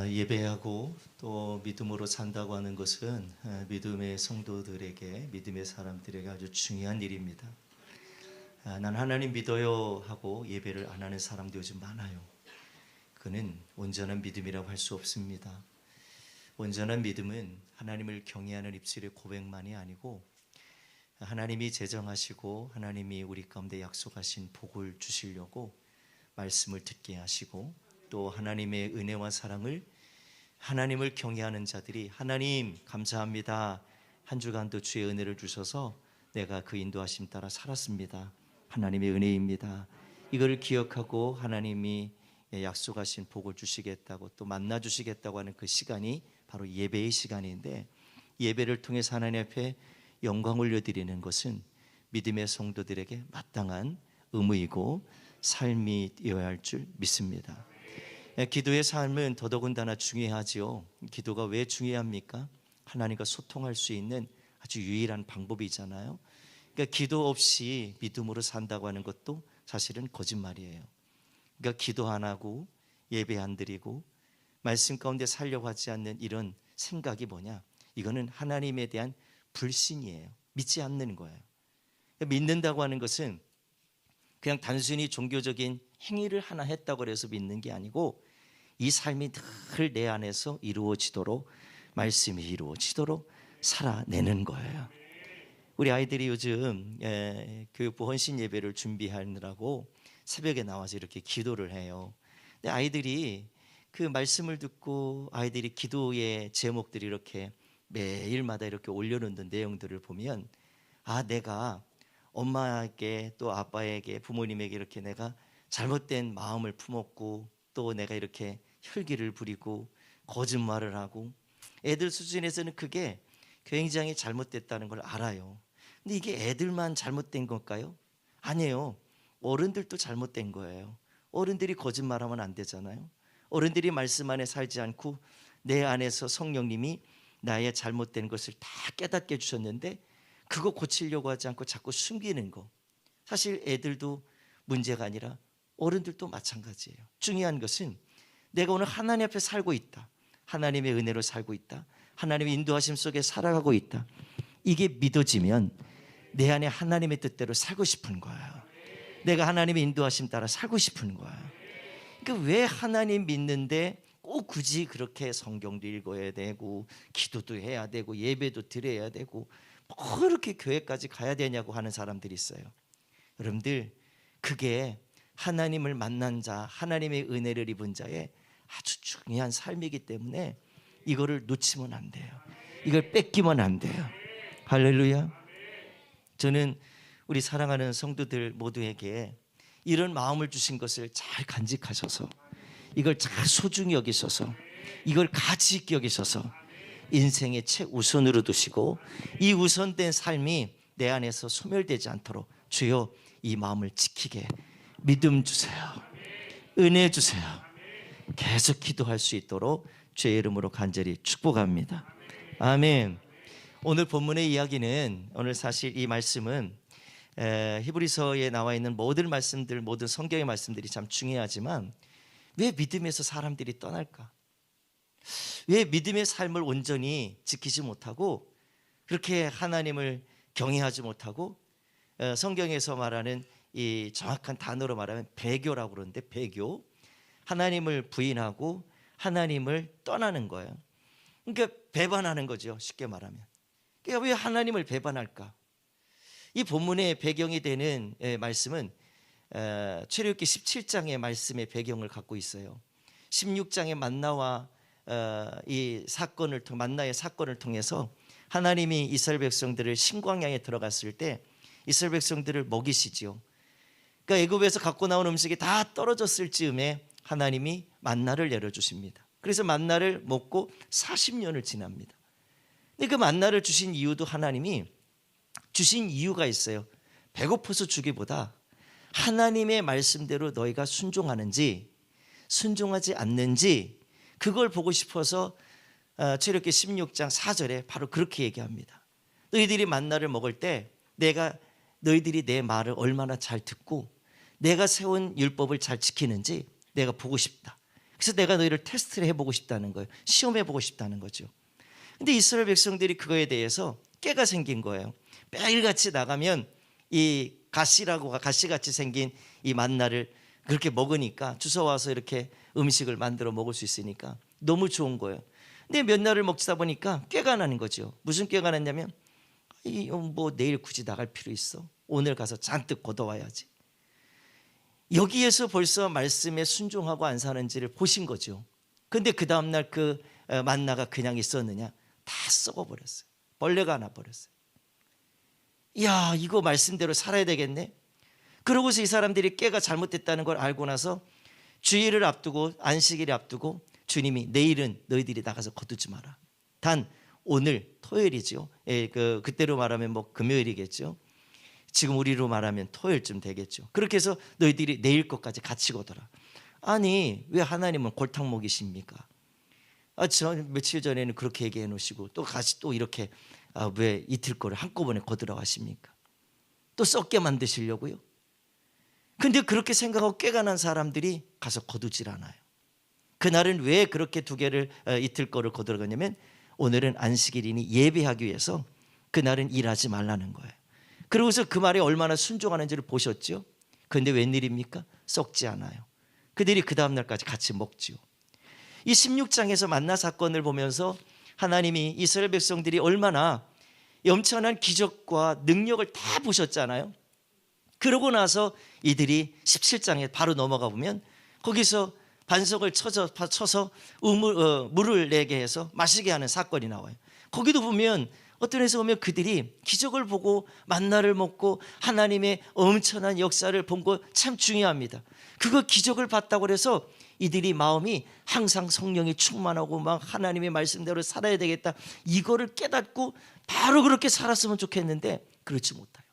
예배하고 또 믿음으로 산다고 하는 것은 믿음의 성도들에게, 믿음의 사람들에게 아주 중요한 일입니다. 난 하나님 믿어요 하고 예배를 안 하는 사람도 요즘 많아요. 그는 온전한 믿음이라고 할 수 없습니다. 온전한 믿음은 하나님을 경외하는 입술의 고백만이 아니고 하나님이 제정하시고 하나님이 우리 가운데 약속하신 복을 주시려고 말씀을 듣게 하시고, 또 하나님의 은혜와 사랑을, 하나님을 경외하는 자들이 하나님 감사합니다, 한 주간도 주의 은혜를 주셔서 내가 그 인도하심 따라 살았습니다, 하나님의 은혜입니다, 이걸 기억하고 하나님이 약속하신 복을 주시겠다고 또 만나 주시겠다고 하는 그 시간이 바로 예배의 시간인데, 예배를 통해서 하나님 앞에 영광 올려드리는 것은 믿음의 성도들에게 마땅한 의무이고 삶이 되어야 할 줄 믿습니다. 기도의 삶은 더더군다나 중요하지요. 기도가 왜 중요합니까? 하나님과 소통할 수 있는 아주 유일한 방법이잖아요. 그러니까 기도 없이 믿음으로 산다고 하는 것도 사실은 거짓말이에요. 그러니까 기도 안 하고 예배 안 드리고 말씀 가운데 살려고 하지 않는 이런 생각이 뭐냐? 이거는 하나님에 대한 불신이에요. 믿지 않는 거예요. 믿는다고 하는 것은 그냥 단순히 종교적인 행위를 하나 했다고 해서 믿는 게 아니고, 이 삶이 늘 내 안에서 이루어지도록, 말씀이 이루어지도록 살아내는 거예요. 우리 아이들이 요즘 교육부 헌신 예배를 준비하느라고 새벽에 나와서 이렇게 기도를 해요. 근데 아이들이 그 말씀을 듣고 아이들이 기도의 제목들이 이렇게 매일마다 이렇게 올려놓는 내용들을 보면, 내가 엄마에게 또 아빠에게 부모님에게 이렇게 내가 잘못된 마음을 품었고, 또 내가 이렇게 혈기를 부리고 거짓말을 하고, 애들 수준에서는 그게 굉장히 잘못됐다는 걸 알아요. 근데 이게 애들만 잘못된 걸까요? 아니에요. 어른들도 잘못된 거예요. 어른들이 거짓말하면 안 되잖아요. 어른들이 말씀 안에 살지 않고 내 안에서 성령님이 나의 잘못된 것을 다 깨닫게 해주셨는데 그거 고치려고 하지 않고 자꾸 숨기는 거, 사실 애들도 문제가 아니라 어른들도 마찬가지예요. 중요한 것은 내가 오늘 하나님 앞에 살고 있다, 하나님의 은혜로 살고 있다, 하나님의 인도하심 속에 살아가고 있다, 이게 믿어지면 내 안에 하나님의 뜻대로 살고 싶은 거예요. 내가 하나님의 인도하심 따라 살고 싶은 거예요. 그러니까 왜 하나님 믿는데 꼭 굳이 그렇게 성경도 읽어야 되고 기도도 해야 되고 예배도 드려야 되고 뭐 그렇게 교회까지 가야 되냐고 하는 사람들이 있어요. 여러분들, 그게 하나님을 만난 자, 하나님의 은혜를 입은 자의 아주 중요한 삶이기 때문에 이거를 놓치면 안 돼요. 이걸 뺏기면 안 돼요. 할렐루야. 저는 우리 사랑하는 성도들 모두에게 이런 마음을 주신 것을 잘 간직하셔서, 이걸 잘 소중히 여기셔서, 이걸 가치 있게 여기셔서 인생의 최우선으로 두시고, 이 우선된 삶이 내 안에서 소멸되지 않도록 주여 이 마음을 지키게 믿음 주세요, 은혜 주세요. 계속 기도할 수 있도록 주의 이름으로 간절히 축복합니다. 아멘. 오늘 본문의 이야기는, 오늘 사실 이 말씀은 히브리서에 나와 있는 모든 말씀들, 모든 성경의 말씀들이 참 중요하지만 왜 믿음에서 사람들이 떠날까? 왜 믿음의 삶을 온전히 지키지 못하고 그렇게 하나님을 경외하지 못하고, 성경에서 말하는 이 정확한 단어로 말하면 배교라고 그러는데, 배교, 하나님을 부인하고 하나님을 떠나는 거예요. 그러니까 배반하는 거죠, 쉽게 말하면. 그러니까 왜 하나님을 배반할까? 이 본문의 배경이 되는 말씀은 출애굽기 17장의 말씀의 배경을 갖고 있어요. 16장의 만나와 이 사건을 만나의 사건을 통해서 하나님이 이스라엘 백성들을 신광야에 들어갔을 때 이스라엘 백성들을 먹이시지요. 그러니까 애굽에서 갖고 나온 음식이 다 떨어졌을 즈음에 하나님이 만나를 내려주십니다. 그래서 만나를 먹고 40년을 지납니다. 근데 그 만나를 주신 이유도 하나님이 주신 이유가 있어요. 배고파서 주기보다 하나님의 말씀대로 너희가 순종하는지 순종하지 않는지 그걸 보고 싶어서 출애굽기 16장 4절에 바로 그렇게 얘기합니다. 너희들이 만나를 먹을 때 내가 너희들이 내 말을 얼마나 잘 듣고 내가 세운 율법을 잘 지키는지 내가 보고 싶다. 그래서 내가 너희를 테스트를 해보고 싶다는 거예요. 시험해보고 싶다는 거죠. 근데 이스라엘 백성들이 그거에 대해서 깨가 생긴 거예요. 매일같이 나가면 이 가시같이 생긴 이 만나를 그렇게 먹으니까 주워와서 이렇게 음식을 만들어 먹을 수 있으니까 너무 좋은 거예요. 근데 몇 날을 먹다 보니까 깨가 나는 거죠. 무슨 깨가 났냐면 뭐 내일 굳이 나갈 필요 있어? 오늘 가서 잔뜩 걷어와야지. 여기에서 벌써 말씀에 순종하고 안 사는지를 보신 거죠. 근데 그 다음날 그 만나가 그냥 있었느냐? 다 썩어버렸어요. 벌레가 나버렸어요. 이야, 이거 말씀대로 살아야 되겠네. 그러고서 이 사람들이 깨가 잘못됐다는 걸 알고 나서 주일을 앞두고 안식일을 앞두고 주님이 내일은 너희들이 나가서 거두지 마라. 단 오늘 토요일이죠. 그때로 말하면 뭐 금요일이겠죠. 지금 우리로 말하면 토요일쯤 되겠죠. 그렇게 해서 너희들이 내일 것까지 같이 거둬라. 아니 왜 하나님은 골탕먹이십니까? 저 며칠 전에는 그렇게 얘기해 놓으시고 또 같이 또 이렇게 왜 이틀 거를 한꺼번에 거두라고 하십니까? 또 썩게 만드시려고요? 근데 그렇게 생각하고 깨가 난 사람들이 가서 거두질 않아요. 그날은 왜 그렇게 두 개를 이틀 거를 거두라냐면 오늘은 안식일이니 예배하기 위해서 그날은 일하지 말라는 거예요. 그러고서 그 말에 얼마나 순종하는지를 보셨죠? 그런데 웬일입니까? 썩지 않아요. 그들이 그 다음 날까지 같이 먹지요. 이 16장에서 만나 사건을 보면서 하나님이 이스라엘 백성들이 얼마나 엄청난 기적과 능력을 다 보셨잖아요. 그러고 나서 이들이 17장에 바로 넘어가 보면 거기서 반석을 쳐서 물을 내게 해서 마시게 하는 사건이 나와요. 거기도 보면 어떤 데서 보면 그들이 기적을 보고 만나를 먹고 하나님의 엄청난 역사를 본 거 참 중요합니다. 그거 기적을 봤다고 해서 이들이 마음이 항상 성령이 충만하고 막 하나님의 말씀대로 살아야 되겠다 이거를 깨닫고 바로 그렇게 살았으면 좋겠는데 그렇지 못해요.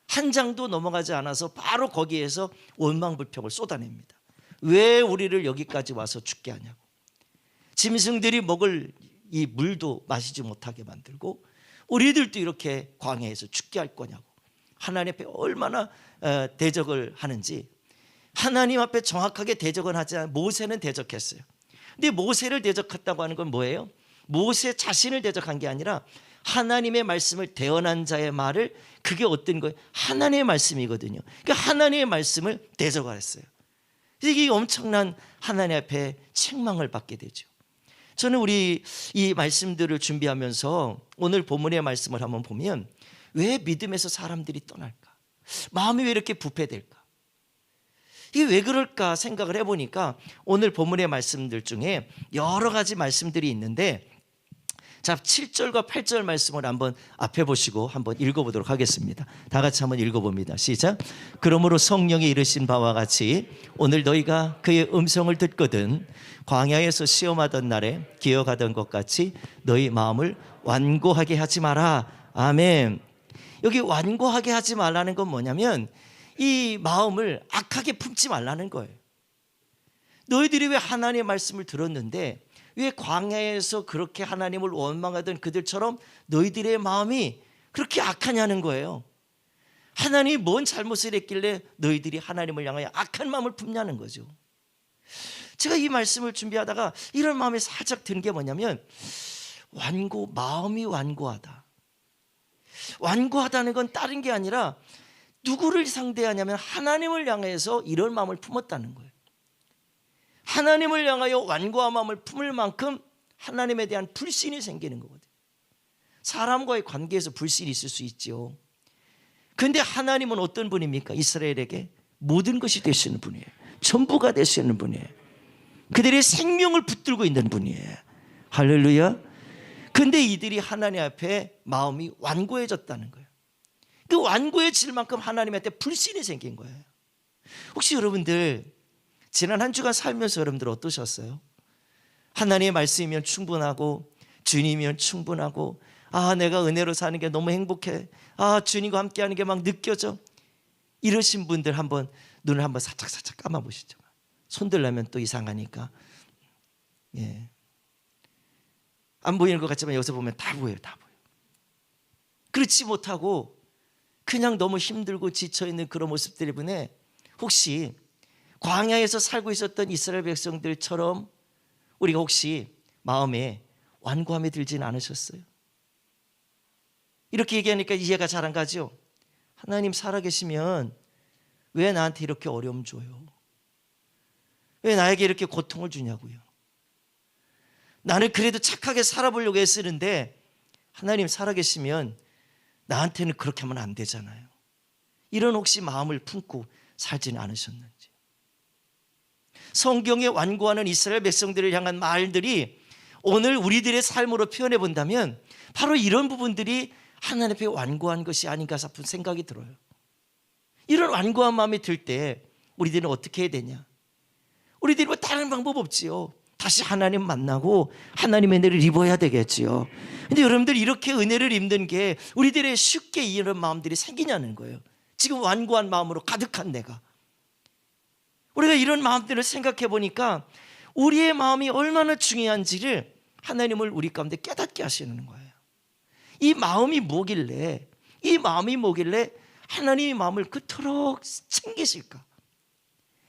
한 장도 넘어가지 않아서 바로 거기에서 원망불평을 쏟아냅니다. 왜 우리를 여기까지 와서 죽게 하냐고. 짐승들이 먹을 이 물도 마시지 못하게 만들고 우리들도 이렇게 광야에서 죽게 할 거냐고. 하나님 앞에 얼마나 대적을 하는지. 하나님 앞에 정확하게 대적은 하지 않아요. 모세는 대적했어요. 근데 모세를 대적했다고 하는 건 뭐예요? 모세 자신을 대적한 게 아니라 하나님의 말씀을 대언한 자의 말을 그게 어떤 거예요? 하나님의 말씀이거든요. 그러니까 하나님의 말씀을 대적을 했어요. 이게 엄청난 하나님 앞에 책망을 받게 되죠. 저는 우리 이 말씀들을 준비하면서 오늘 본문의 말씀을 한번 보면 왜 믿음에서 사람들이 떠날까? 마음이 왜 이렇게 부패될까? 이게 왜 그럴까 생각을 해보니까 오늘 본문의 말씀들 중에 여러 가지 말씀들이 있는데 자 7절과 8절 말씀을 한번 앞에 보시고 한번 읽어보도록 하겠습니다. 다 같이 한번 읽어봅니다. 시작. 그러므로 성령이 이르신 바와 같이 오늘 너희가 그의 음성을 듣거든 광야에서 시험하던 날에 기억하던 것 같이 너희 마음을 완고하게 하지 마라. 아멘. 여기 완고하게 하지 말라는 건 뭐냐면 이 마음을 악하게 품지 말라는 거예요. 너희들이 왜 하나님의 말씀을 들었는데 왜 광야에서 그렇게 하나님을 원망하던 그들처럼 너희들의 마음이 그렇게 악하냐는 거예요. 하나님이 뭔 잘못을 했길래 너희들이 하나님을 향하여 악한 마음을 품냐는 거죠. 제가 이 말씀을 준비하다가 이런 마음이 살짝 든 게 뭐냐면 마음이 완고하다. 완고하다는 건 다른 게 아니라 누구를 상대하냐면 하나님을 향해서 이런 마음을 품었다는 거예요. 하나님을 향하여 완고한 마음을 품을 만큼 하나님에 대한 불신이 생기는 거거든요. 사람과의 관계에서 불신이 있을 수 있죠. 그런데 하나님은 어떤 분입니까? 이스라엘에게 모든 것이 되시는 분이에요. 전부가 되시는 분이에요. 그들의 생명을 붙들고 있는 분이에요. 할렐루야. 그런데 이들이 하나님 앞에 마음이 완고해졌다는 거예요. 그 완고해질 만큼 하나님한테 불신이 생긴 거예요. 혹시 여러분들 지난 한 주간 살면서 여러분들 어떠셨어요? 하나님의 말씀이면 충분하고 주님이면 충분하고 내가 은혜로 사는 게 너무 행복해. 주님과 함께하는 게 막 느껴져. 이러신 분들 한번 눈을 한번 살짝 감아보시죠. 손 들려면 또 이상하니까. 예. 안 보이는 것 같지만 여기서 보면 다 보여요. 다 보여요. 그렇지 못하고 그냥 너무 힘들고 지쳐있는 그런 모습들 때문에 혹시 광야에서 살고 있었던 이스라엘 백성들처럼 우리가 혹시 마음에 완고함이 들지는 않으셨어요? 이렇게 얘기하니까 이해가 잘 안 가죠? 하나님 살아계시면 왜 나한테 이렇게 어려움 줘요? 왜 나에게 이렇게 고통을 주냐고요? 나는 그래도 착하게 살아보려고 애쓰는데 하나님 살아계시면 나한테는 그렇게 하면 안 되잖아요. 이런 혹시 마음을 품고 살지는 않으셨는지. 성경에 완고하는 이스라엘 백성들을 향한 말들이 오늘 우리들의 삶으로 표현해 본다면 바로 이런 부분들이 하나님 앞에 완고한 것이 아닌가 싶은 생각이 들어요. 이런 완고한 마음이 들 때 우리들은 어떻게 해야 되냐? 우리들이 뭐 다른 방법 없지요. 다시 하나님 만나고 하나님의 은혜를 입어야 되겠지요. 근데 여러분들 이렇게 은혜를 입는 게 우리들의 쉽게 이런 마음들이 생기냐는 거예요. 지금 완고한 마음으로 가득한 내가. 우리가 이런 마음들을 생각해 보니까 우리의 마음이 얼마나 중요한지를 하나님을 우리 가운데 깨닫게 하시는 거예요. 이 마음이 뭐길래 하나님의 마음을 그토록 챙기실까?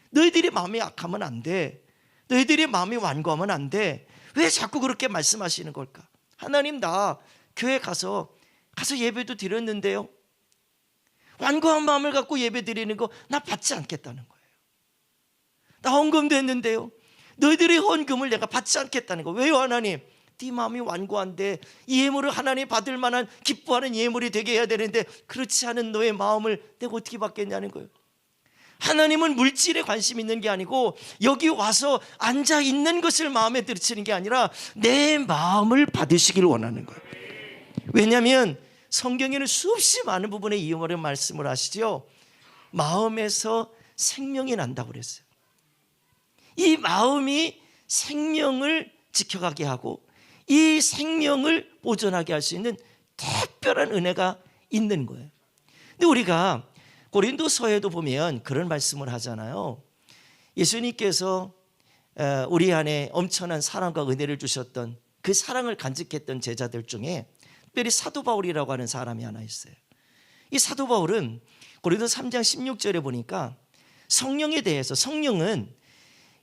너희들의 마음이 약하면 안 돼. 너희들의 마음이 완고하면 안 돼. 왜 자꾸 그렇게 말씀하시는 걸까? 하나님, 나 교회 가서 예배도 드렸는데요, 완고한 마음을 갖고 예배 드리는 거 나 받지 않겠다는 거예요. 나 헌금도 했는데요, 너희들의 헌금을 내가 받지 않겠다는 거. 왜요? 하나님, 네 마음이 완고한데 이 예물을 하나님 받을 만한 기뻐하는 예물이 되게 해야 되는데 그렇지 않은 너의 마음을 내가 어떻게 받겠냐는 거예요. 하나님은 물질에 관심 있는 게 아니고 여기 와서 앉아 있는 것을 마음에 들이치는 게 아니라 내 마음을 받으시길 원하는 거예요. 왜냐하면 성경에는 수없이 많은 부분에 이용하는 말씀을 하시죠. 마음에서 생명이 난다고 그랬어요. 이 마음이 생명을 지켜가게 하고 이 생명을 보존하게 할 수 있는 특별한 은혜가 있는 거예요. 근데 우리가 고린도서에도 보면 그런 말씀을 하잖아요. 예수님께서 우리 안에 엄청난 사랑과 은혜를 주셨던 그 사랑을 간직했던 제자들 중에 특별히 사도 바울이라고 하는 사람이 하나 있어요. 이 사도 바울은 고린도 3장 16절에 보니까 성령에 대해서, 성령은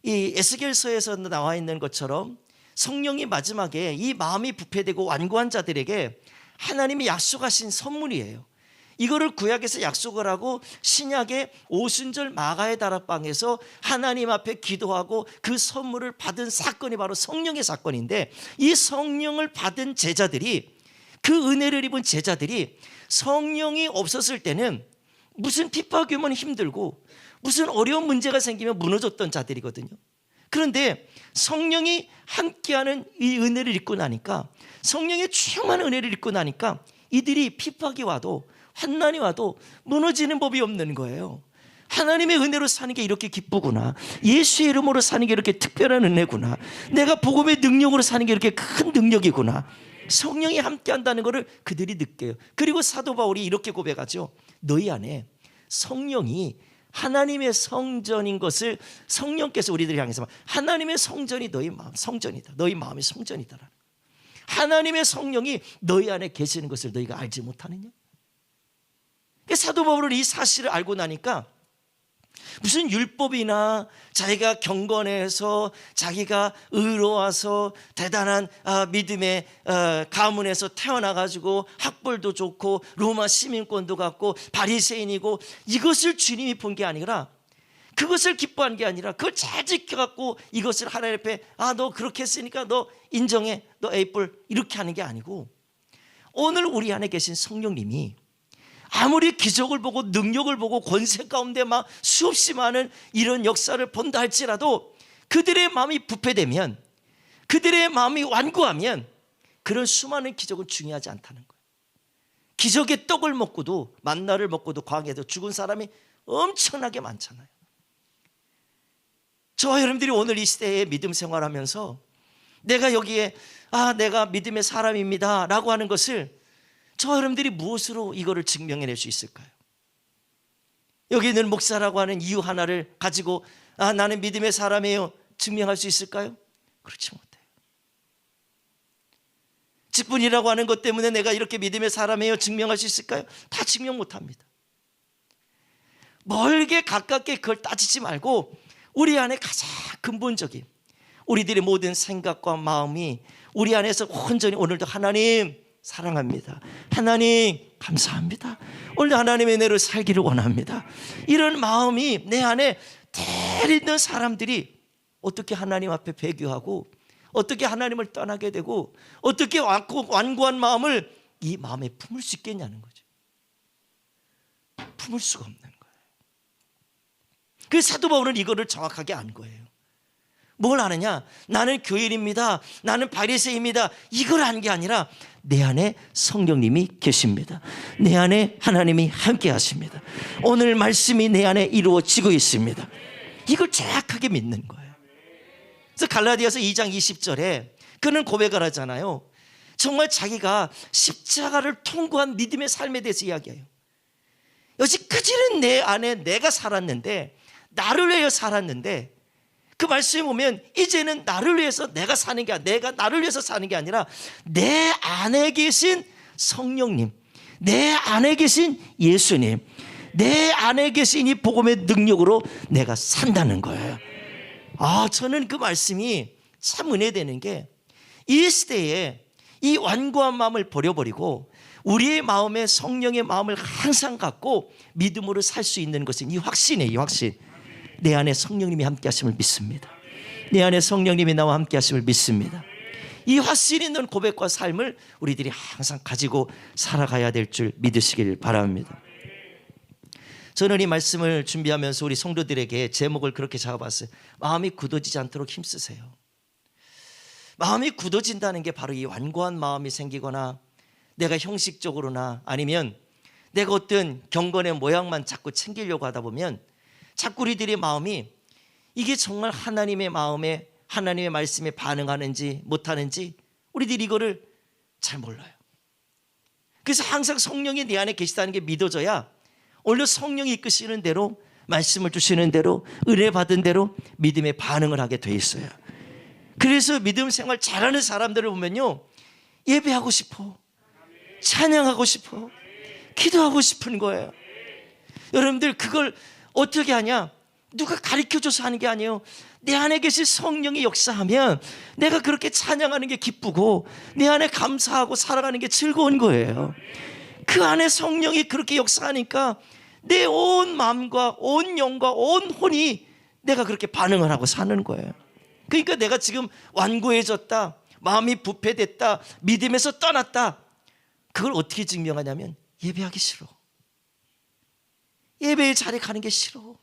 이 에스겔서에서 나와 있는 것처럼 성령이 마지막에 이 마음이 부패되고 완고한 자들에게 하나님이 약속하신 선물이에요. 이거를 구약에서 약속을 하고 신약의 오순절 마가의 다락방에서 하나님 앞에 기도하고 그 선물을 받은 사건이 바로 성령의 사건인데, 이 성령을 받은 제자들이, 그 은혜를 입은 제자들이 성령이 없었을 때는 무슨 핍박이 오면 힘들고 무슨 어려운 문제가 생기면 무너졌던 자들이거든요. 그런데 성령이 함께하는 이 은혜를 입고 나니까, 성령의 충만한 은혜를 입고 나니까 이들이 핍박이 와도 환난이 와도 무너지는 법이 없는 거예요. 하나님의 은혜로 사는 게 이렇게 기쁘구나. 예수의 이름으로 사는 게 이렇게 특별한 은혜구나. 내가 복음의 능력으로 사는 게 이렇게 큰 능력이구나. 성령이 함께한다는 것을 그들이 느껴요. 그리고 사도 바울이 이렇게 고백하죠. 너희 안에 성령이 하나님의 성전인 것을, 성령께서 우리들을 향해서 하나님의 성전이 너희 마음 성전이다. 너희 마음이 성전이다. 하나님의 성령이 너희 안에 계시는 것을 너희가 알지 못하느냐? 사도 바울은 이 사실을 알고 나니까 무슨 율법이나 자기가 경건해서 자기가 의로워서 대단한 믿음의 가문에서 태어나가지고 학벌도 좋고 로마 시민권도 갖고 바리새인이고, 이것을 주님이 본 게 아니라, 그것을 기뻐한 게 아니라 그걸 잘 지켜갖고 이것을 하나님 앞에 너 그렇게 했으니까 너 인정해, 너 A뿔, 이렇게 하는 게 아니고, 오늘 우리 안에 계신 성령님이 아무리 기적을 보고 능력을 보고 권세 가운데 막 수없이 많은 이런 역사를 본다 할지라도 그들의 마음이 부패되면, 그들의 마음이 완고하면 그런 수많은 기적은 중요하지 않다는 거예요. 기적의 떡을 먹고도, 만나를 먹고도 광야에서 죽은 사람이 엄청나게 많잖아요. 저와 여러분들이 오늘 이 시대에 믿음 생활하면서 내가 여기에 내가 믿음의 사람입니다 라고 하는 것을 저와 여러분들이 무엇으로 이거를 증명해낼 수 있을까요? 여기 있는 목사라고 하는 이유 하나를 가지고 나는 믿음의 사람이에요 증명할 수 있을까요? 그렇지 못해요. 직분이라고 하는 것 때문에 내가 이렇게 믿음의 사람이에요 증명할 수 있을까요? 다 증명 못합니다. 멀게 가깝게 그걸 따지지 말고 우리 안에 가장 근본적인 우리들의 모든 생각과 마음이 우리 안에서 온전히 오늘도 하나님 사랑합니다, 하나님 감사합니다, 오늘도 하나님의 은혜로 살기를 원합니다, 이런 마음이 내 안에 대리는 사람들이 어떻게 하나님 앞에 배교하고 어떻게 하나님을 떠나게 되고 어떻게 완고한 마음을 이 마음에 품을 수 있겠냐는 거죠. 품을 수가 없는 거예요. 그래서 사도 바울은 이거를 정확하게 안 거예요. 뭘 아느냐? 나는 교인입니다, 나는 바리새인입니다, 이걸 안 게 아니라 내 안에 성령님이 계십니다, 내 안에 하나님이 함께 하십니다, 오늘 말씀이 내 안에 이루어지고 있습니다, 이걸 정확하게 믿는 거예요. 그래서 갈라디아서 2장 20절에 그는 고백을 하잖아요. 정말 자기가 십자가를 통과한 믿음의 삶에 대해서 이야기해요. 여지까지는 내 안에 내가 살았는데, 나를 위해 살았는데, 그 말씀에 보면 이제는 나를 위해서 내가 사는 게 아니라, 내가 나를 위해서 사는 게 아니라 내 안에 계신 성령님, 내 안에 계신 예수님, 내 안에 계신 이 복음의 능력으로 내가 산다는 거예요. 저는 그 말씀이 참 은혜되는 게, 이 시대에 이 완고한 마음을 버려버리고 우리의 마음에 성령의 마음을 항상 갖고 믿음으로 살 수 있는 것은 이 확신이에요. 이 확신. 내 안에 성령님이 함께 하심을 믿습니다. 내 안에 성령님이 나와 함께 하심을 믿습니다. 이 확신 있는 고백과 삶을 우리들이 항상 가지고 살아가야 될 줄 믿으시길 바랍니다. 저는 이 말씀을 준비하면서 우리 성도들에게 제목을 그렇게 잡아봤어요. 마음이 굳어지지 않도록 힘쓰세요. 마음이 굳어진다는 게 바로 이 완고한 마음이 생기거나 내가 형식적으로나 아니면 내가 어떤 경건의 모양만 자꾸 챙기려고 하다 보면 자꾸 우리들의 마음이 이게 정말 하나님의 마음에, 하나님의 말씀에 반응하는지 못하는지 우리들이 이거를 잘 몰라요. 그래서 항상 성령이 내 안에 계시다는 게 믿어져야 오히려 성령이 이끄시는 대로, 말씀을 주시는 대로, 은혜 받은 대로 믿음에 반응을 하게 돼 있어요. 그래서 믿음 생활 잘하는 사람들을 보면요, 예배하고 싶어, 찬양하고 싶어, 기도하고 싶은 거예요. 여러분들 그걸 어떻게 하냐? 누가 가르쳐줘서 하는 게 아니에요. 내 안에 계신 성령이 역사하면 내가 그렇게 찬양하는 게 기쁘고 내 안에 감사하고 살아가는 게 즐거운 거예요. 그 안에 성령이 그렇게 역사하니까 내 온 마음과 온 영과 온 혼이 내가 그렇게 반응을 하고 사는 거예요. 그러니까 내가 지금 완고해졌다, 마음이 부패됐다, 믿음에서 떠났다, 그걸 어떻게 증명하냐면 예배하기 싫어, 예배의 자리에 가는 게 싫어.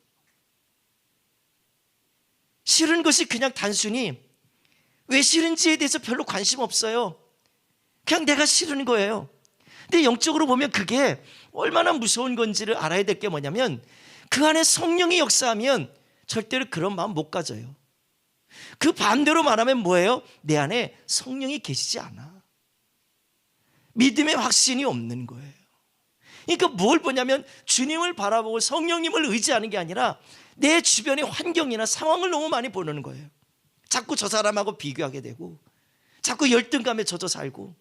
싫은 것이 그냥 단순히 왜 싫은지에 대해서 별로 관심 없어요. 그냥 내가 싫은 거예요. 근데 영적으로 보면 그게 얼마나 무서운 건지를 알아야 될 게 뭐냐면, 그 안에 성령이 역사하면 절대로 그런 마음 못 가져요. 그 반대로 말하면 뭐예요? 내 안에 성령이 계시지 않아. 믿음의 확신이 없는 거예요. 그러니까 뭘 보냐면 주님을 바라보고 성령님을 의지하는 게 아니라 내 주변의 환경이나 상황을 너무 많이 보는 거예요. 자꾸 저 사람하고 비교하게 되고, 자꾸 열등감에 젖어 살고,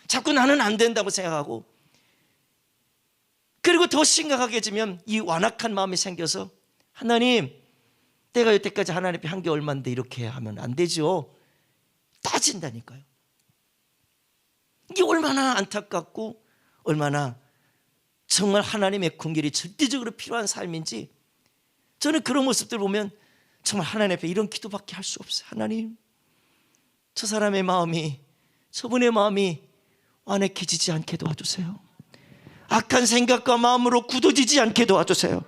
자꾸 나는 안 된다고 생각하고, 그리고 더 심각하게지면 이 완악한 마음이 생겨서 하나님, 내가 여태까지 하나님 앞에 한 게 얼마인데 이렇게 하면 안 되죠, 따진다니까요. 이게 얼마나 안타깝고 얼마나 정말 하나님의 긍휼이 절대적으로 필요한 삶인지, 저는 그런 모습들 보면 정말 하나님 앞에 이런 기도밖에 할 수 없어요. 하나님, 저 사람의 마음이, 저분의 마음이 완악해지지 않게 도와주세요. 악한 생각과 마음으로 굳어지지 않게 도와주세요.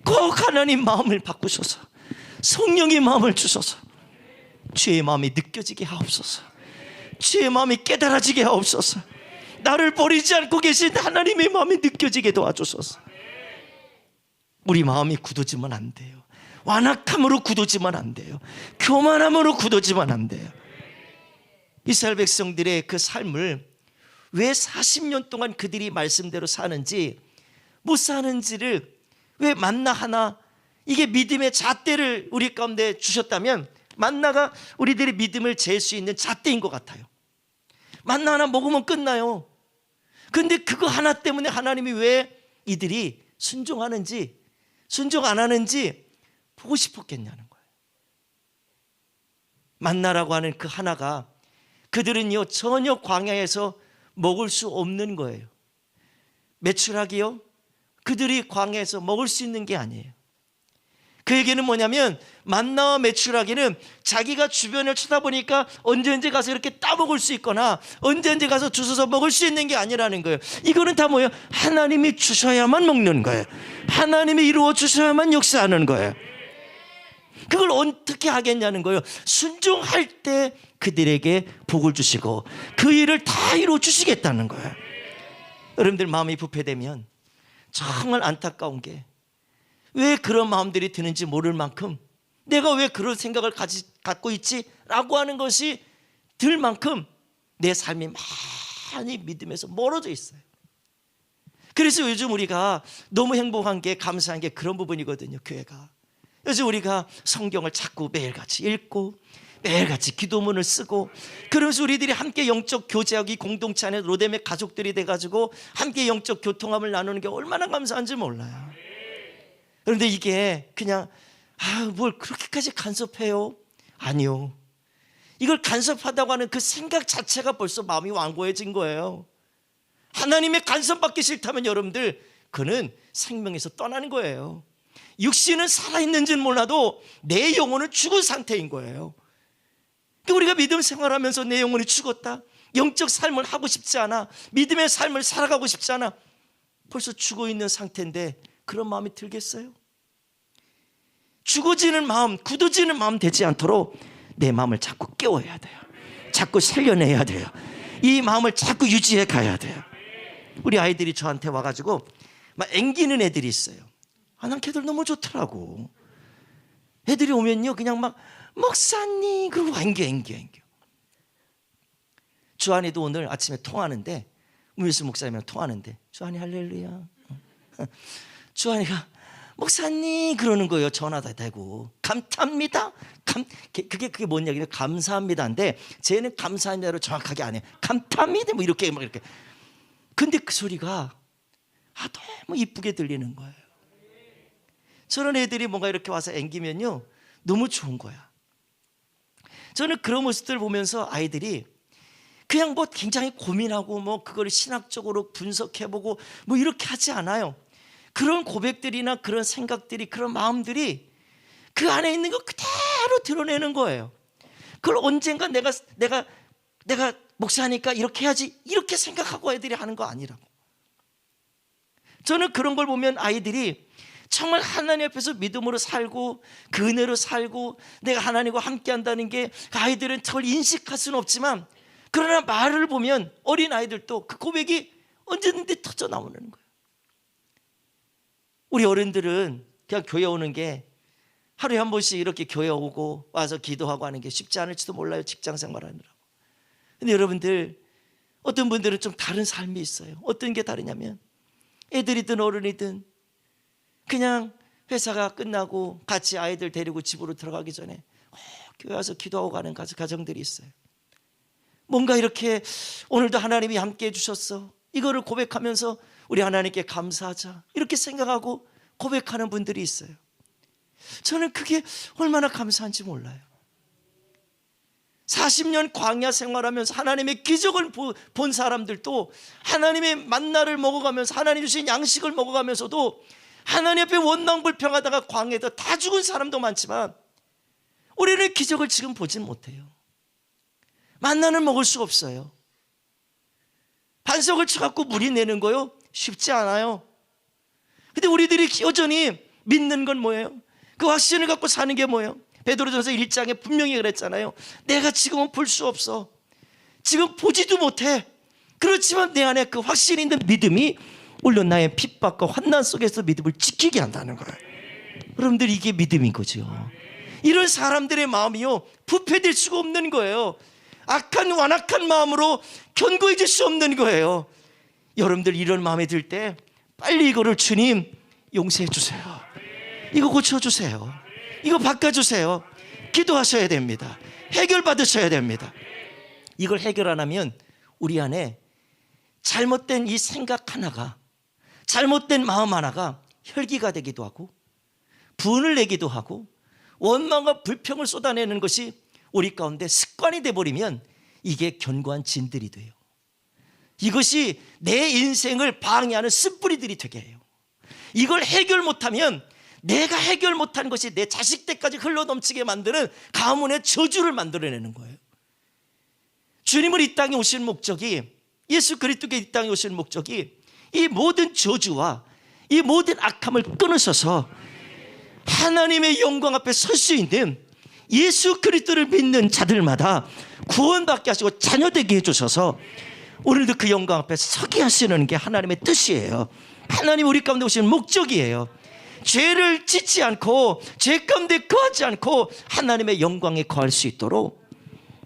꼭 하나님 마음을 바꾸셔서 성령의 마음을 주셔서 주의 마음이 느껴지게 하옵소서. 주의 마음이 깨달아지게 하옵소서. 나를 버리지 않고 계신 하나님의 마음이 느껴지게 도와주소서. 우리 마음이 굳어지면 안 돼요. 완악함으로 굳어지면 안 돼요. 교만함으로 굳어지면 안 돼요. 이스라엘 백성들의 그 삶을 왜 40년 동안 그들이 말씀대로 사는지 못 사는지를, 왜 만나 하나, 이게 믿음의 잣대를 우리 가운데 주셨다면 만나가 우리들의 믿음을 잴 수 있는 잣대인 것 같아요. 만나 하나 먹으면 끝나요. 근데 그거 하나 때문에 하나님이 왜 이들이 순종하는지, 순종 안 하는지 보고 싶었겠냐는 거예요. 만나라고 하는 그 하나가 그들은요 전혀 광야에서 먹을 수 없는 거예요. 메추라기요, 그들이 광야에서 먹을 수 있는 게 아니에요. 그 얘기는 뭐냐면 만나와 메추라기는 자기가 주변을 쳐다보니까 언제 가서 이렇게 따먹을 수 있거나 언제 가서 주워서 먹을 수 있는 게 아니라는 거예요. 이거는 다 뭐예요? 하나님이 주셔야만 먹는 거예요. 하나님이 이루어 주셔야만 역사하는 거예요. 그걸 어떻게 하겠냐는 거예요. 순종할 때 그들에게 복을 주시고 그 일을 다 이루어 주시겠다는 거예요. 여러분들 마음이 부패되면 정말 안타까운 게 왜 그런 마음들이 드는지 모를 만큼 내가 왜 그런 생각을 갖고 있지? 라고 하는 것이 들 만큼 내 삶이 많이 믿음에서 멀어져 있어요. 그래서 요즘 우리가 너무 행복한 게, 감사한 게 그런 부분이거든요. 교회가 요즘 우리가 성경을 자꾸 매일같이 읽고 매일같이 기도문을 쓰고 그러면서 우리들이 함께 영적 교제하고 이 공동체 안에 로뎀의 가족들이 돼가지고 함께 영적 교통함을 나누는 게 얼마나 감사한지 몰라요. 그런데 이게 그냥 뭘 그렇게까지 간섭해요? 아니요. 이걸 간섭하다고 하는 그 생각 자체가 벌써 마음이 완고해진 거예요. 하나님의 간섭받기 싫다면 여러분들 그는 생명에서 떠나는 거예요. 육신은 살아있는지는 몰라도 내 영혼은 죽은 상태인 거예요. 우리가 믿음 생활하면서 내 영혼이 죽었다, 영적 삶을 하고 싶지 않아, 믿음의 삶을 살아가고 싶지 않아, 벌써 죽어 있는 상태인데 그런 마음이 들겠어요? 죽어지는 마음, 굳어지는 마음 되지 않도록 내 마음을 자꾸 깨워야 돼요. 자꾸 살려내야 돼요. 이 마음을 자꾸 유지해 가야 돼요. 우리 아이들이 저한테 와가지고 막 앵기는 애들이 있어요. 난 걔들 너무 좋더라고. 애들이 오면요 그냥 막 목사님 그러고 앵겨. 주한이도 오늘 아침에 통화하는데, 문일수 목사님이랑 통화하는데 주한이 할렐루야, 주한이가 목사님 그러는 거예요. 전화다 대고 감사합니다. 그게 뭔 얘기냐, 감사합니다인데 쟤는 감사합니다로 정확하게 안 해요. 감사합니다 뭐 이렇게 막 이렇게. 근데 그 소리가 너무 이쁘게 들리는 거예요. 저런 애들이 뭔가 이렇게 와서 앵기면요 너무 좋은 거야. 저는 그런 모습들 보면서 아이들이 그냥 뭐 굉장히 고민하고 뭐 그걸 신학적으로 분석해보고 뭐 이렇게 하지 않아요. 그런 고백들이나 그런 생각들이, 그런 마음들이 그 안에 있는 거 그대로 드러내는 거예요. 그걸 언젠가 내가 목사니까 이렇게 해야지 이렇게 생각하고 애들이 하는 거 아니라고. 저는 그런 걸 보면 아이들이 정말 하나님 앞에서 믿음으로 살고 그 은혜로 살고 내가 하나님과 함께 한다는 게 아이들은 그걸 인식할 수는 없지만, 그러나 말을 보면 어린 아이들도 그 고백이 언제든지 터져 나오는 거예요. 우리 어른들은 그냥 교회 오는 게 하루에 한 번씩 이렇게 교회 오고 와서 기도하고 하는 게 쉽지 않을지도 몰라요. 직장 생활하느라고. 근데 여러분들 어떤 분들은 좀 다른 삶이 있어요. 어떤 게 다르냐면 애들이든 어른이든 그냥 회사가 끝나고 같이 아이들 데리고 집으로 들어가기 전에 교회 와서 기도하고 가는 가정들이 있어요. 뭔가 이렇게 오늘도 하나님이 함께 해주셨어, 이거를 고백하면서 우리 하나님께 감사하자 이렇게 생각하고 고백하는 분들이 있어요. 저는 그게 얼마나 감사한지 몰라요. 40년 광야 생활하면서 하나님의 기적을 본 사람들도 하나님의 만나를 먹어가면서 하나님 주신 양식을 먹어가면서도 하나님 앞에 원망불평하다가 광야에서 다 죽은 사람도 많지만 우리는 기적을 지금 보진 못해요. 만나는 먹을 수가 없어요. 반석을 쳐갖고 물이 내는 거요 쉽지 않아요. 근데 우리들이 여전히 믿는 건 뭐예요? 그 확신을 갖고 사는 게 뭐예요? 베드로전서 1장에 분명히 그랬잖아요. 내가 지금은 볼 수 없어, 지금 보지도 못해. 그렇지만 내 안에 그 확신 있는 믿음이 물론 나의 핍박과 환난 속에서 믿음을 지키게 한다는 거예요. 여러분들 이게 믿음인 거죠. 이런 사람들의 마음이요 부패될 수가 없는 거예요. 악한 완악한 마음으로 견고해질 수 없는 거예요. 여러분들 이런 마음이 들 때 빨리 이거를 주님 용서해 주세요, 이거 고쳐주세요, 이거 바꿔주세요, 기도하셔야 됩니다. 해결받으셔야 됩니다. 이걸 해결 안 하면 우리 안에 잘못된 이 생각 하나가, 잘못된 마음 하나가 혈기가 되기도 하고 분을 내기도 하고 원망과 불평을 쏟아내는 것이 우리 가운데 습관이 돼버리면 이게 견고한 진들이 돼요. 이것이 내 인생을 방해하는 쓴뿌리들이 되게 해요. 이걸 해결 못하면 내가 해결 못한 것이 내 자식 때까지 흘러넘치게 만드는 가문의 저주를 만들어내는 거예요. 주님을 이 땅에 오신 목적이, 예수 그리스도께 이 땅에 오신 목적이 이 모든 저주와 이 모든 악함을 끊으셔서 하나님의 영광 앞에 설 수 있는 예수 그리스도를 믿는 자들마다 구원받게 하시고 자녀되게 해주셔서 오늘도 그 영광 앞에 서게 하시는 게 하나님의 뜻이에요. 하나님 우리 가운데 오시는 목적이에요. 죄를 짓지 않고 죄 가운데 거하지 않고 하나님의 영광에 거할 수 있도록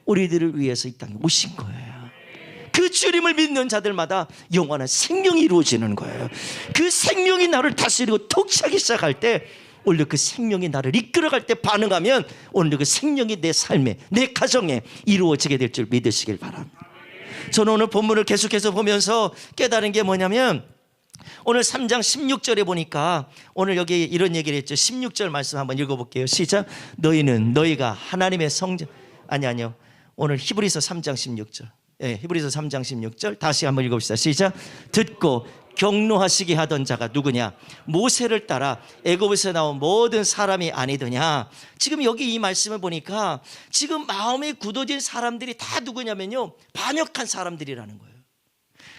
우리들을 위해서 이 땅에 오신 거예요. 그 주님을 믿는 자들마다 영원한 생명이 이루어지는 거예요. 그 생명이 나를 다스리고 통치하기 시작할 때, 오늘 그 생명이 나를 이끌어갈 때 반응하면 오늘 그 생명이 내 삶에, 내 가정에 이루어지게 될 줄 믿으시길 바랍니다. 저는 오늘 본문을 계속해서 보면서 깨달은 게 뭐냐면, 오늘 3장 16절에 보니까 오늘 여기 이런 얘기를 했죠. 16절 말씀 한번 읽어볼게요. 시작. 너희가 하나님의 성전, 아니요 오늘 히브리서 3장 16절, 히브리서 3장 16절 다시 한번 읽어봅시다. 시작. 듣고 경노하시게 하던 자가 누구냐? 모세를 따라 애굽에서 나온 모든 사람이 아니더냐? 지금 여기 이 말씀을 보니까 지금 마음이 굳어진 사람들이 다 누구냐면요, 반역한 사람들이라는 거예요.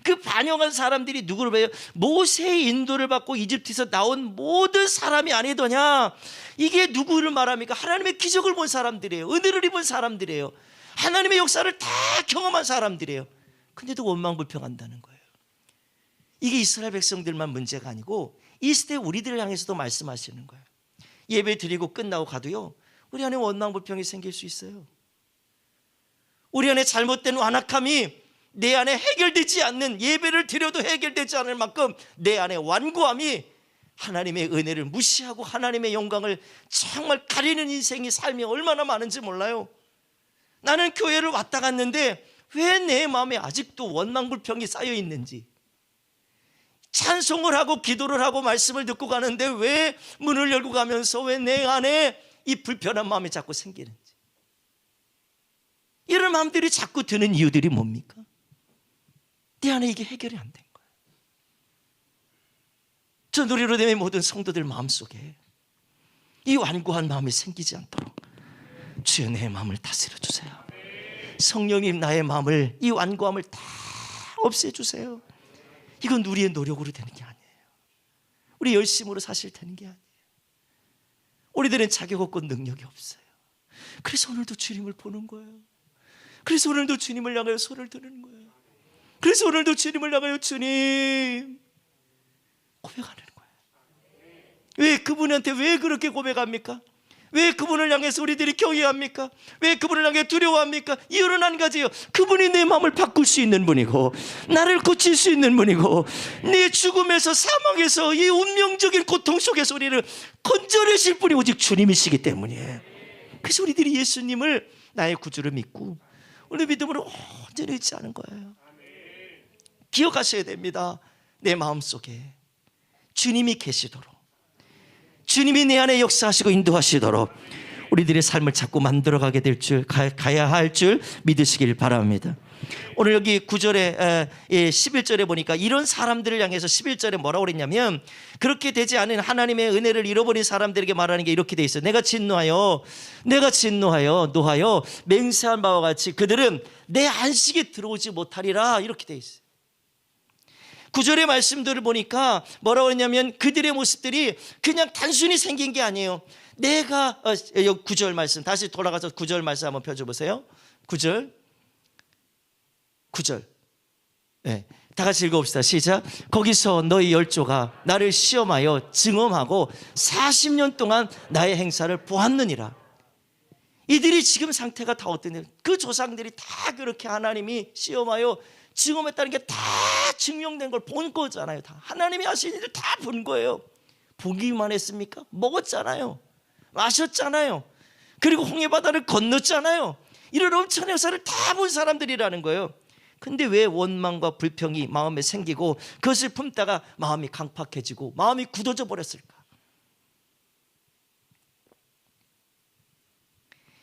그 반역한 사람들이 누구를 봐요? 모세의 인도를 받고 이집트에서 나온 모든 사람이 아니더냐? 이게 누구를 말합니까? 하나님의 기적을 본 사람들이에요. 은혜를 입은 사람들이에요. 하나님의 역사를 다 경험한 사람들이에요. 근데도 원망불평한다는 거예요. 이게 이스라엘 백성들만 문제가 아니고 이 시대 우리들을 향해서도 말씀하시는 거예요. 예배 드리고 끝나고 가도요, 우리 안에 원망불평이 생길 수 있어요. 우리 안에 잘못된 완악함이 내 안에 해결되지 않는, 예배를 드려도 해결되지 않을 만큼 내 안에 완고함이 하나님의 은혜를 무시하고 하나님의 영광을 정말 가리는 인생이, 삶이 얼마나 많은지 몰라요. 나는 교회를 왔다 갔는데 왜 내 마음에 아직도 원망불평이 쌓여 있는지, 찬송을 하고 기도를 하고 말씀을 듣고 가는데 왜 문을 열고 가면서 왜 내 안에 이 불편한 마음이 자꾸 생기는지, 이런 마음들이 자꾸 드는 이유들이 뭡니까? 내 안에 이게 해결이 안 된 거예요. 저 누리로됨의 모든 성도들 마음속에 이 완고한 마음이 생기지 않도록 주여 내 마음을 다스려 주세요. 성령님 나의 마음을, 이 완고함을 다 없애주세요. 이건 우리의 노력으로 되는 게 아니에요. 우리 열심으로 사실 되는 게 아니에요. 우리들은 자격 없고 능력이 없어요. 그래서 오늘도 주님을 보는 거예요. 그래서 오늘도 주님을 향하여 손을 드는 거예요. 그래서 오늘도 주님을 향하여 주님 고백하는 거예요. 왜 그분한테 왜 그렇게 고백합니까? 왜 그분을 향해서 우리들이 경외합니까? 왜 그분을 향해 두려워합니까? 이유는 한 가지예요. 그분이 내 마음을 바꿀 수 있는 분이고, 나를 고칠 수 있는 분이고, 내 죽음에서, 사망에서, 이 운명적인 고통 속에서 우리를 건져내실 분이 오직 주님이시기 때문이에요. 그래서 우리들이 예수님을 나의 구주로 믿고 오늘 믿음으로 온전히 의지하는 거예요. 기억하셔야 됩니다. 내 마음속에 주님이 계시도록, 주님이 내 안에 역사하시고 인도하시도록 우리들의 삶을 자꾸 만들어가게 될 줄, 가야 할 줄 믿으시길 바랍니다. 오늘 여기 9절에 11절에 보니까 이런 사람들을 향해서 11절에 뭐라고 그랬냐면, 그렇게 되지 않은 하나님의 은혜를 잃어버린 사람들에게 말하는 게 이렇게 돼 있어요. 내가 진노하여 노하여 맹세한 바와 같이 그들은 내 안식에 들어오지 못하리라, 이렇게 돼 있어요. 9절의 말씀들을 보니까 뭐라고 했냐면, 그들의 모습들이 그냥 단순히 생긴 게 아니에요. 내가 9절 말씀, 다시 돌아가서 9절 말씀 한번 펴줘보세요. 9절 네, 다 같이 읽어봅시다. 시작. 거기서 너희 열조가 나를 시험하여 증언하고 40년 동안 나의 행사를 보았느니라. 이들이 지금 상태가 다 어떠냐, 그 조상들이 다 그렇게 하나님이 시험하여 증언했다는 게 다 증명된 걸 본 거잖아요. 다 하나님이 하신 일을 다 본 거예요. 보기만 했습니까? 먹었잖아요. 마셨잖아요. 그리고 홍해바다를 건넜잖아요. 이런 엄청난 역사를 다 본 사람들이라는 거예요. 근데 왜 원망과 불평이 마음에 생기고 그것을 품다가 마음이 강팍해지고 마음이 굳어져 버렸을까?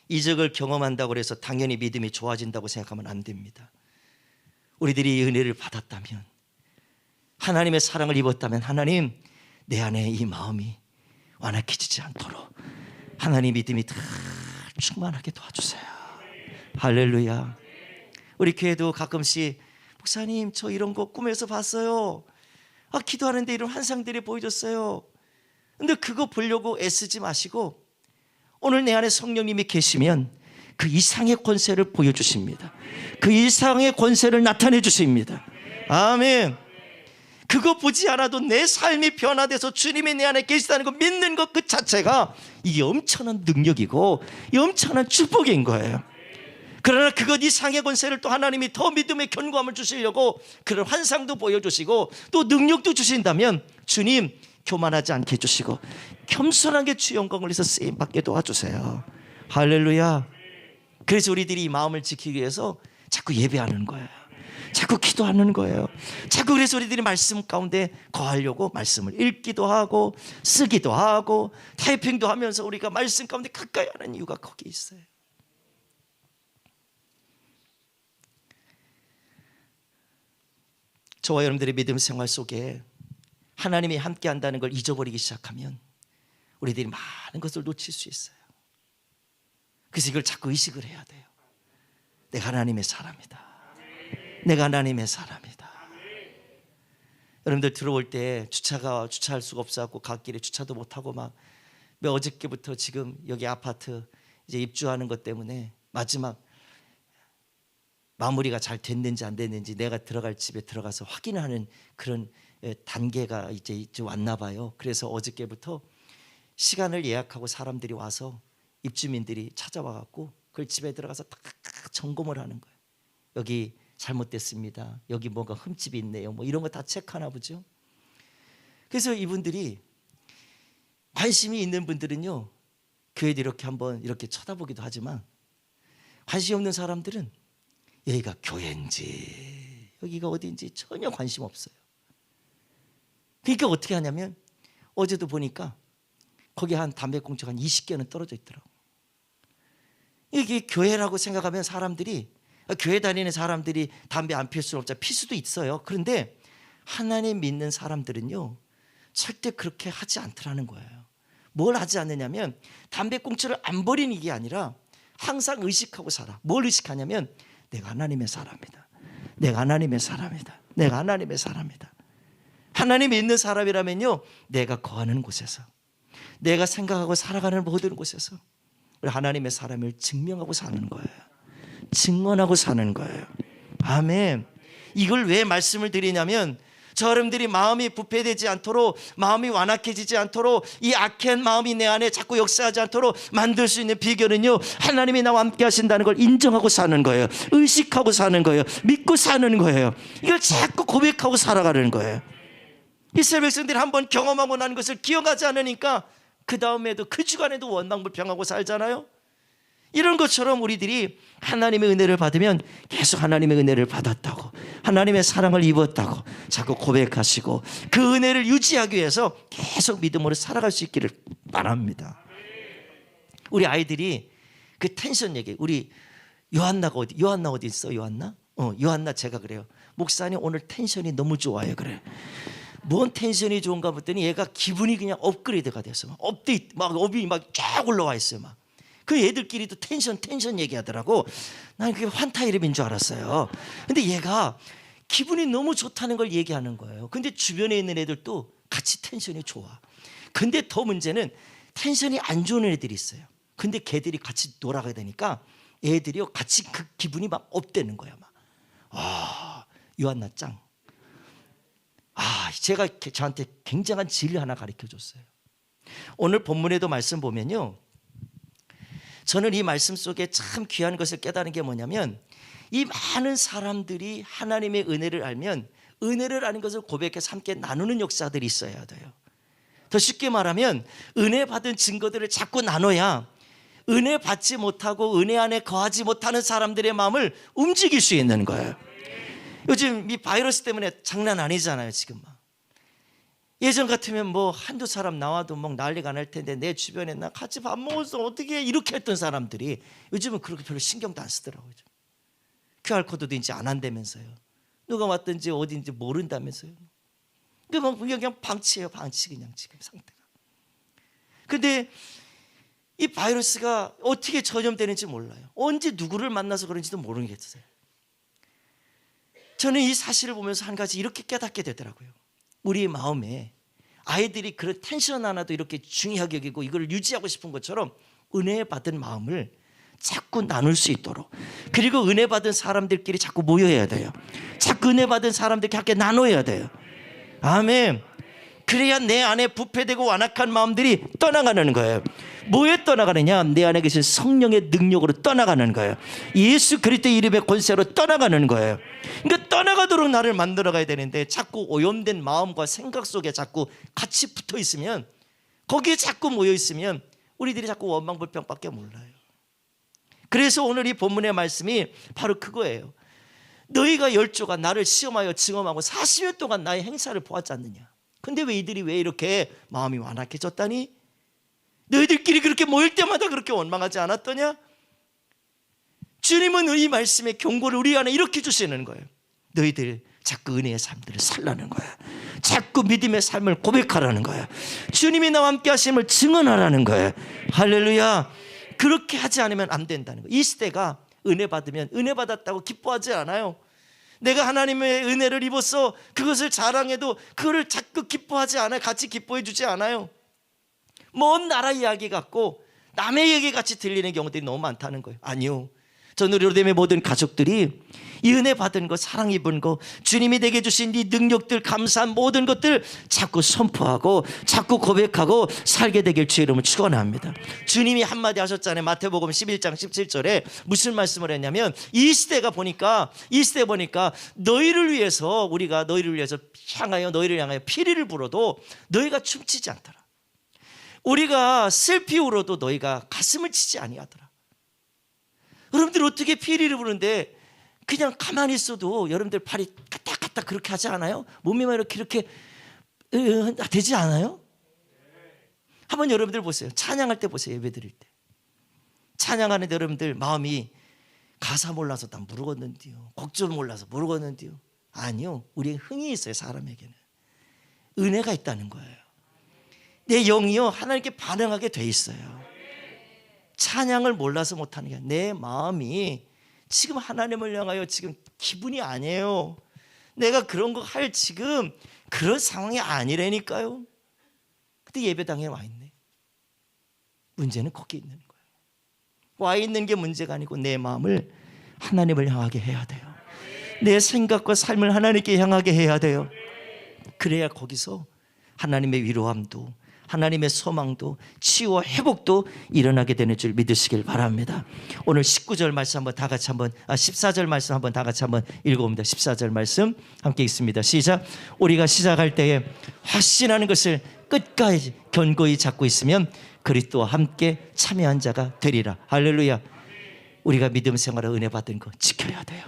이적을 경험한다고 해서 당연히 믿음이 좋아진다고 생각하면 안 됩니다. 우리들이 이 은혜를 받았다면, 하나님의 사랑을 입었다면, 하나님 내 안에 이 마음이 완악해지지 않도록 하나님 믿음이 다 충만하게 도와주세요. 할렐루야. 우리 교회도 가끔씩 목사님 저 이런 거 꿈에서 봤어요. 기도하는데 이런 환상들이 보여줬어요. 근데 그거 보려고 애쓰지 마시고 오늘 내 안에 성령님이 계시면 그 이상의 권세를 보여주십니다. 그 이상의 권세를 나타내 주십니다. 아멘. 그거 보지 않아도 내 삶이 변화돼서 주님이 내 안에 계시다는 거 믿는 것 그 자체가 이게 엄청난 능력이고 이 엄청난 축복인 거예요. 그러나 그것 이상의 권세를 또 하나님이 더 믿음의 견고함을 주시려고 그런 환상도 보여주시고 또 능력도 주신다면 주님 교만하지 않게 해주시고 겸손하게 주 영광을 위해서 쓰임받게 도와주세요. 할렐루야. 그래서 우리들이 이 마음을 지키기 위해서 자꾸 예배하는 거예요. 자꾸 기도하는 거예요. 자꾸 그래서 우리들이 말씀 가운데 거하려고 말씀을 읽기도 하고 쓰기도 하고 타이핑도 하면서 우리가 말씀 가운데 가까이 하는 이유가 거기 있어요. 저와 여러분들의 믿음 생활 속에 하나님이 함께 한다는 걸 잊어버리기 시작하면 우리들이 많은 것을 놓칠 수 있어요. 그래서 이걸 자꾸 의식을 해야 돼요. 내가 하나님의 사람이다. 내가 하나님의 사람이다. 여러분들 들어올 때 주차할 수가 없어갖고 갓길에 주차도 못하고 막 어저께부터 지금 여기 아파트 이제 입주하는 것 때문에 마지막 마무리가 잘 됐는지 안 됐는지 내가 들어갈 집에 들어가서 확인하는 그런 단계가 이제 왔나 봐요. 그래서 어저께부터 시간을 예약하고 사람들이 와서 입주민들이 찾아와 갖고 그 집에 들어가서 딱 점검을 하는 거예요. 여기 잘못됐습니다. 여기 뭔가 흠집이 있네요. 뭐 이런 거 다 체크하나 보죠. 그래서 이분들이 관심이 있는 분들은요 교회도 이렇게 한번 이렇게 쳐다보기도 하지만 관심 없는 사람들은 여기가 교회인지 여기가 어디인지 전혀 관심 없어요. 그러니까 어떻게 하냐면 어제도 보니까 거기 한 담배꽁초가 한 20개는 떨어져 있더라고. 이게 교회라고 생각하면 사람들이 교회 다니는 사람들이 담배 안 필 수는 없잖아요. 필 수도 있어요. 그런데 하나님 믿는 사람들은요 절대 그렇게 하지 않더라는 거예요. 뭘 하지 않느냐면 담배꽁초를 안 버리는 게 아니라 항상 의식하고 살아. 뭘 의식하냐면 내가 하나님의 사람이다. 내가 하나님의 사람이다. 내가 하나님의 사람이다. 하나님 믿는 사람이라면요 내가 거하는 곳에서 내가 생각하고 살아가는 모든 곳에서 우리 하나님의 사람을 증명하고 사는 거예요. 증언하고 사는 거예요. 아멘. 이걸 왜 말씀을 드리냐면 저 여러분들이 마음이 부패되지 않도록 마음이 완악해지지 않도록 이 악한 마음이 내 안에 자꾸 역사하지 않도록 만들 수 있는 비결은요 하나님이 나와 함께 하신다는 걸 인정하고 사는 거예요. 의식하고 사는 거예요. 믿고 사는 거예요. 이걸 자꾸 고백하고 살아가는 거예요. 이스라엘 백성들이 한번 경험하고 난 것을 기억하지 않으니까 그 다음에도 그 주간에도 원망불평하고 살잖아요. 이런 것처럼 우리들이 하나님의 은혜를 받으면 계속 하나님의 은혜를 받았다고 하나님의 사랑을 입었다고 자꾸 고백하시고 그 은혜를 유지하기 위해서 계속 믿음으로 살아갈 수 있기를 바랍니다. 우리 아이들이 그 텐션 얘기 우리 요한나 어디 있어? 요한나 제가 그래요. 목사님 오늘 텐션이 너무 좋아요. 그래. 뭔 텐션이 좋은가 봤더니 얘가 기분이 그냥 업그레이드가 돼서 업이 막 쫙 올라와 있어요. 막. 그 애들끼리도 텐션 얘기하더라고. 난 그게 환타 이름인 줄 알았어요. 근데 얘가 기분이 너무 좋다는 걸 얘기하는 거예요. 근데 주변에 있는 애들도 같이 텐션이 좋아. 근데 더 문제는 텐션이 안 좋은 애들이 있어요. 근데 걔들이 같이 놀아가야 되니까 애들이요 같이 그 기분이 막 업되는 거야. 막. 요한나 짱. 제가 저한테 굉장한 진리 하나 가르쳐 줬어요. 오늘 본문에도 말씀 보면요. 저는 이 말씀 속에 참 귀한 것을 깨달은 게 뭐냐면 이 많은 사람들이 하나님의 은혜를 알면 은혜를 아는 것을 고백해서 함께 나누는 역사들이 있어야 돼요. 더 쉽게 말하면 은혜 받은 증거들을 자꾸 나눠야 은혜 받지 못하고 은혜 안에 거하지 못하는 사람들의 마음을 움직일 수 있는 거예요. 요즘 이 바이러스 때문에 장난 아니잖아요. 지금 막 예전 같으면 뭐 한두 사람 나와도 뭐 난리가 날 텐데 내 주변에 나 같이 밥 먹어서 어떻게 이렇게 했던 사람들이 요즘은 그렇게 별로 신경도 안 쓰더라고요. QR코드도 이제 안 한다면서요. 누가 왔든지 어딘지 모른다면서요. 그냥 방치예요. 방치 그냥 지금 상태가. 근데 이 바이러스가 어떻게 전염되는지 몰라요. 언제 누구를 만나서 그런지도 모르겠어요. 저는 이 사실을 보면서 한 가지 이렇게 깨닫게 되더라고요. 우리의 마음에 아이들이 그런 텐션 하나도 이렇게 중요하게 여기고 이걸 유지하고 싶은 것처럼 은혜 받은 마음을 자꾸 나눌 수 있도록, 그리고 은혜 받은 사람들끼리 자꾸 모여야 돼요. 자꾸 은혜 받은 사람들끼리 함께 나눠야 돼요. 아멘. 그래야 내 안에 부패되고 완악한 마음들이 떠나가는 거예요. 뭐에 떠나가느냐? 내 안에 계신 성령의 능력으로 떠나가는 거예요. 예수 그리스도의 이름의 권세로 떠나가는 거예요. 그러니까 떠나가도록 나를 만들어가야 되는데 자꾸 오염된 마음과 생각 속에 자꾸 같이 붙어 있으면, 거기에 자꾸 모여 있으면 우리들이 자꾸 원망불평밖에 몰라요. 그래서 오늘 이 본문의 말씀이 바로 그거예요. 너희가 열조가 나를 시험하여 증언하고 40년 동안 나의 행사를 보았지 않느냐? 근데 왜 이들이 왜 이렇게 마음이 완악해졌다니? 너희들끼리 그렇게 모일 때마다 그렇게 원망하지 않았더냐? 주님은 이 말씀의 경고를 우리 안에 이렇게 주시는 거예요. 너희들 자꾸 은혜의 삶들을 살라는 거야. 자꾸 믿음의 삶을 고백하라는 거야. 주님이 나와 함께 하심을 증언하라는 거야. 할렐루야. 그렇게 하지 않으면 안 된다는 거예요. 이 시대가 은혜 받으면 은혜 받았다고 기뻐하지 않아요. 내가 하나님의 은혜를 입어서 그것을 자랑해도 그거를 자꾸 기뻐하지 않아요. 같이 기뻐해 주지 않아요. 먼 나라 이야기 같고 남의 얘기 같이 들리는 경우들이 너무 많다는 거예요. 아니요, 저는 우리 로뎀의 모든 가족들이 이 은혜 받은 거, 사랑 입은 거, 주님이 내게 주신 이 능력들, 감사한 모든 것들 자꾸 선포하고 자꾸 고백하고 살게 되길 주의 이름으로 축원합니다. 주님이 한마디 하셨잖아요. 마태복음 11장 17절에 무슨 말씀을 했냐면, 이 시대 보니까 너희를 위해서, 우리가 너희를 위해서 너희를 향하여 피리를 불어도 너희가 춤추지 않더라. 우리가 슬피 울어도 너희가 가슴을 치지 아니하더라. 여러분들 어떻게 피리를 부르는데 그냥 가만히 있어도 여러분들 발이 까딱까딱 그렇게 하지 않아요? 몸이 막 이렇게 되지 않아요? 한번 여러분들 보세요. 찬양할 때 보세요. 예배 드릴 때 찬양하는 여러분들 마음이 가사 몰라서 다 모르겠는데요, 곡조 몰라서 모르겠는데요. 아니요, 우리의 흥이 있어요. 사람에게는 은혜가 있다는 거예요. 내 영이요 하나님께 반응하게 돼 있어요. 찬양을 몰라서 못하는 게 내 마음이 지금 하나님을 향하여 지금 기분이 아니에요. 내가 그런 거 할 지금 그런 상황이 아니라니까요. 근데 예배당에 와 있네. 문제는 거기 있는 거예요. 와 있는 게 문제가 아니고 내 마음을 하나님을 향하게 해야 돼요. 내 생각과 삶을 하나님께 향하게 해야 돼요. 그래야 거기서 하나님의 위로함도, 하나님의 소망도, 치유와 회복도 일어나게 되는 줄 믿으시길 바랍니다. 오늘 19절 말씀 한번 다 같이 14절 말씀 한번 다 같이 한번 읽어봅니다. 14절 말씀 함께 읽습니다. 시작. 우리가 시작할 때에 확신하는 것을 끝까지 견고히 잡고 있으면 그리스도와 함께 참여한 자가 되리라. 할렐루야. 우리가 믿음 생활을 은혜 받은 거 지켜야 돼요.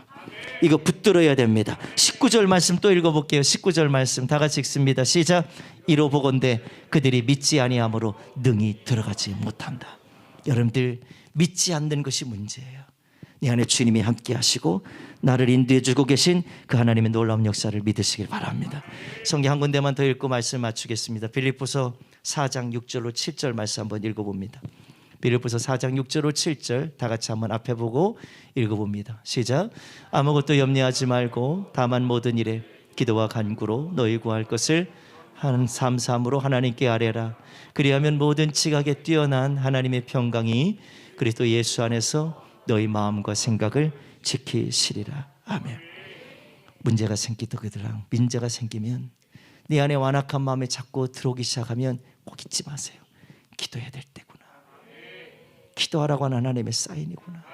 이거 붙들어야 됩니다. 19절 말씀 또 읽어볼게요. 19절 말씀 다 같이 읽습니다. 시작. 이로 보건대 그들이 믿지 아니함으로 능히 들어가지 못한다. 여러분들 믿지 않는 것이 문제예요. 내 안에 주님이 함께 하시고 나를 인도해 주고 계신 그 하나님의 놀라운 역사를 믿으시길 바랍니다. 성경 한 군데만 더 읽고 말씀 맞추겠습니다. 빌립보서 4장 6절로 7절 말씀 한번 읽어봅니다. 빌립보서 4장 6절로 7절 다 같이 한번 앞에 보고 읽어봅니다. 시작. 아무것도 염려하지 말고 다만 모든 일에 기도와 간구로 너희 구할 것을 삼삼으로 하나님께 아뢰라. 그리하면 모든 지각에 뛰어난 하나님의 평강이 그리스도 예수 안에서 너희 마음과 생각을 지키시리라. 아멘. 문제가 생기더라도 민재가 생기면 네 안에 완악한 마음이 자꾸 들어오기 시작하면 꼭 잊지 마세요. 기도해야 될 때구나. 기도하라고 하는 하나님의 사인이구나.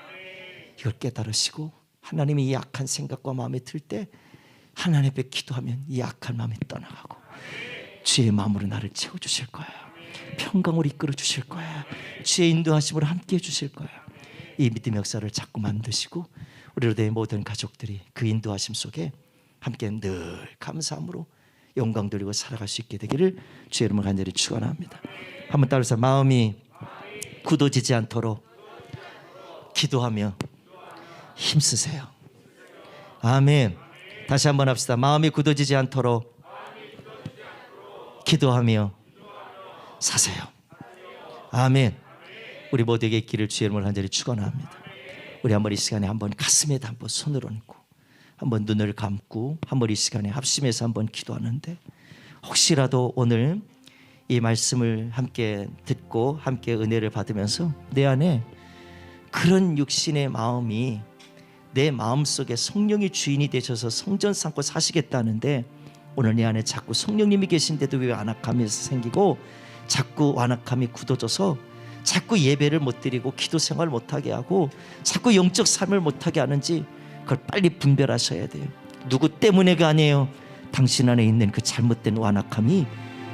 이걸 깨달으시고 하나님이 이 악한 생각과 마음에 들 때 하나님 앞에 기도하면 이 악한 마음이 떠나가고 주의 마음으로 나를 채워주실 거야. 평강으로 이끌어 주실 거야. 주의 인도하심으로 함께해 주실 거야. 이 믿음의 역사를 자꾸 만드시고 우리 로뎀의 모든 가족들이 그 인도하심 속에 함께 늘 감사함으로 영광 돌리고 살아갈 수 있게 되기를 주의 이름으로 간절히 축원합니다. 한번 따라서 마음이 굳어지지 않도록 기도하며 힘쓰세요. 아멘. 다시 한번 합시다. 마음이 굳어지지 않도록 기도하며 사세요. 아멘. 우리 모두에게 있기를 주의 이름으로 간절히 축원합니다. 우리 한번 이 시간에 한번 가슴에다 한번 손을 얹고 한번 눈을 감고 한번 이 시간에 합심해서 한번 기도하는데, 혹시라도 오늘 이 말씀을 함께 듣고 함께 은혜를 받으면서 내 안에 그런 육신의 마음이 내 마음속에 성령이 주인이 되셔서 성전 삼고 사시겠다는데, 오늘 내 안에 자꾸 성령님이 계신데도 왜 완악함이 생기고 자꾸 완악함이 굳어져서 자꾸 예배를 못 드리고 기도 생활을 못하게 하고 자꾸 영적 삶을 못하게 하는지, 그걸 빨리 분별하셔야 돼요. 누구 때문에가 아니에요. 당신 안에 있는 그 잘못된 완악함이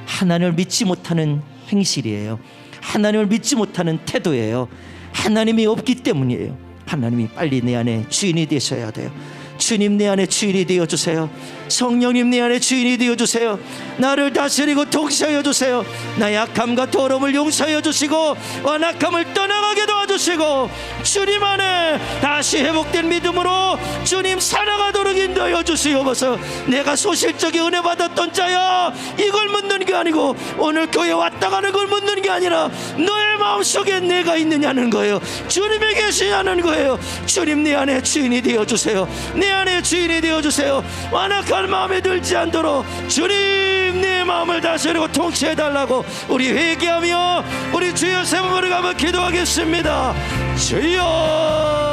하나님을 믿지 못하는 행실이에요. 하나님을 믿지 못하는 태도예요. 하나님이 없기 때문이에요. 하나님이 빨리 내 안에 주인이 되셔야 돼요. 주님 내 안에 주인이 되어주세요. 성령님 내 안에 주인이 되어주세요. 나를 다스리고 통치하여 주세요. 나의 약함과 더러움을 용서하여 주시고 완악함을 떠나가게 도와주시고 주님 안에 다시 회복된 믿음으로 주님 살아가도록 인도하여 주시옵소서. 내가 소실적인 은혜 받았던 자야, 이걸 묻는 게 아니고 오늘 교회 왔다 가는 걸 묻는 게 아니라 너의 마음속에 내가 있느냐는 거예요. 주님이 계시냐는 거예요. 주님 내 안에 주인이 되어주세요. 내 안에 주인이 되어주세요. 완악한 마음에 들지 않도록 주님 내 마음을 다스리고 통치해달라고 우리 회개하며 우리 주여 세 번을 가며 기도하겠습니다. 주여.